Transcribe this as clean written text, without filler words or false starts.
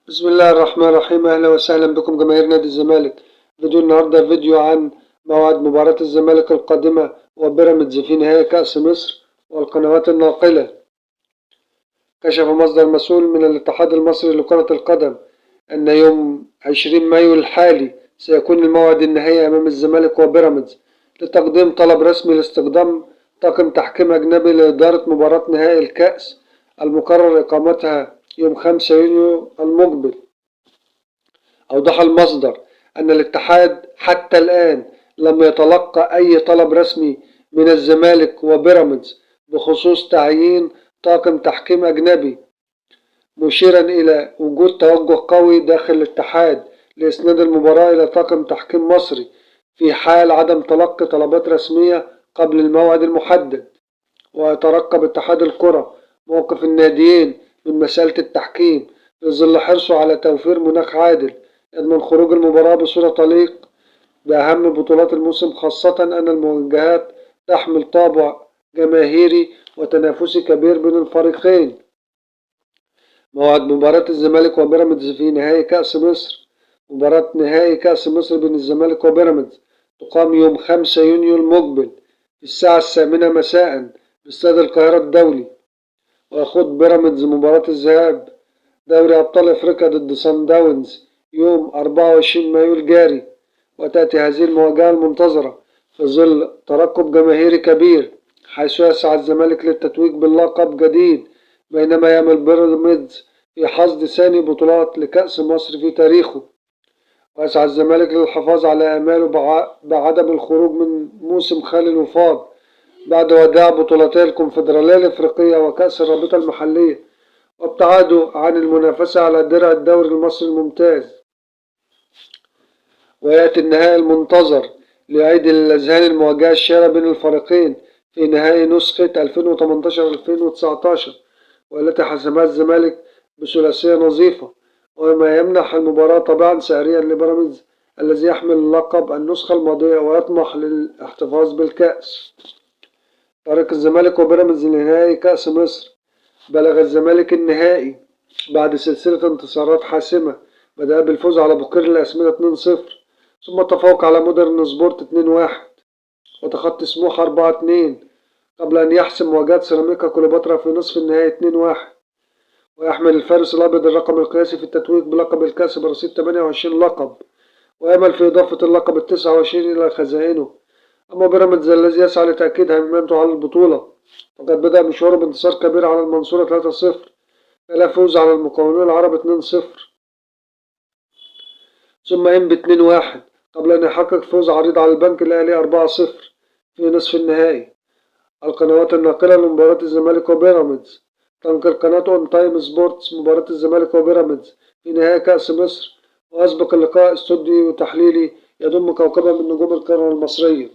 بسم الله الرحمن الرحيم. أهلا وسهلا بكم جماهير نادي الزمالك. فيديو النهاردة فيديو عن موعد مباراة الزمالك القادمة وبيراميدز في نهائي كأس مصر والقنوات الناقلة. كشف مصدر مسؤول من الاتحاد المصري لكرة القدم أن يوم 20 مايو الحالي سيكون الموعد النهائي أمام الزمالك وبيراميدز لتقديم طلب رسمي لاستخدام طاقم تحكيم أجنبي لإدارة مباراة نهائي الكأس المقرر إقامتها يوم 5 يونيو المقبل. أوضح المصدر أن الاتحاد حتى الآن لم يتلقى أي طلب رسمي من الزمالك وبيراميدز بخصوص تعيين طاقم تحكيم أجنبي، مشيرا إلى وجود توجه قوي داخل الاتحاد لإسناد المباراة إلى طاقم تحكيم مصري في حال عدم تلقي طلبات رسمية قبل الموعد المحدد. ويترقب اتحاد الكرة موقف الناديين من مسألة التحكيم في ظل حرصه على توفير مناخ عادل يضمن خروج المباراة بصورة تليق بأهم بطولات الموسم، خاصة أن المواجهات تحمل طابع جماهيري وتنافسي كبير بين الفريقين. موعد مباراة الزمالك وبيراميدز في نهائي كأس مصر. مباراة نهائي كأس مصر بين الزمالك وبيراميدز تقام يوم 5 يونيو المقبل في الساعة 8 مساء باستاد القاهرة الدولي. ويخوض بيراميدز مباراة الذهاب دوري أبطال أفريقيا ضد صن داونز يوم 24 مايو الجاري. وتأتي هذه المواجهة المنتظرة في ظل ترقب جماهيري كبير، حيث يسعى الزمالك للتتويج باللقب جديد، بينما يأمل بيراميدز في حصد ثاني بطولات لكأس مصر في تاريخه. ويسعى الزمالك للحفاظ على آماله بعدم الخروج من موسم خالي الوفاض بعد وداع بطولتي الكونفدرالية الإفريقية وكأس الرابطة المحلية وابتعاده عن المنافسة على درع الدوري المصري الممتاز. ويأتي النهائي المنتظر ليعيد للأذهان المواجهة الشهيرة بين الفريقين في نهائي نسخة 2018-2019 والتي حسمها الزمالك بثلاثية نظيفة، وما يمنح المباراة طابعا سعريا لبيراميدز الذي يحمل لقب النسخة الماضية ويطمح للاحتفاظ بالكأس. طريق الزمالك وبيراميدز لنهائي كأس مصر. بلغ الزمالك النهائي بعد سلسلة انتصارات حاسمة بدأ بالفوز على بوكير الأسمدة 2-0، ثم التفوق على مودرن سبورت 2-1 وتخطي سموحة 4-2 قبل أن يحسم مواجهة سيراميكا كليوباترا في نصف النهائي 2-1. ويحمل الفارس الأبيض الرقم القياسي في التتويج بلقب الكأس برصيد 28 لقب، ويأمل في إضافة اللقب 29 إلى خزائنه. أما بيراميدز الذي يسعى لتأكيد هيمنته على البطولة فقد بدأ مشواره بانتصار كبير على المنصورة 3-0 إلى فوز على المقاولون العرب 2-0 ثم إنبي 2-1 قبل أن يحقق فوز عريض على البنك الأهلي 4-0 في نصف النهائي. القنوات الناقلة لمباراة الزمالك وبيراميدز. تنقل قناة أون تايم سبورتس مباراة الزمالك وبيراميدز في نهائي كأس مصر، وأسبق اللقاء استوديو تحليلي يضم كوكبة من نجوم القارة المصرية.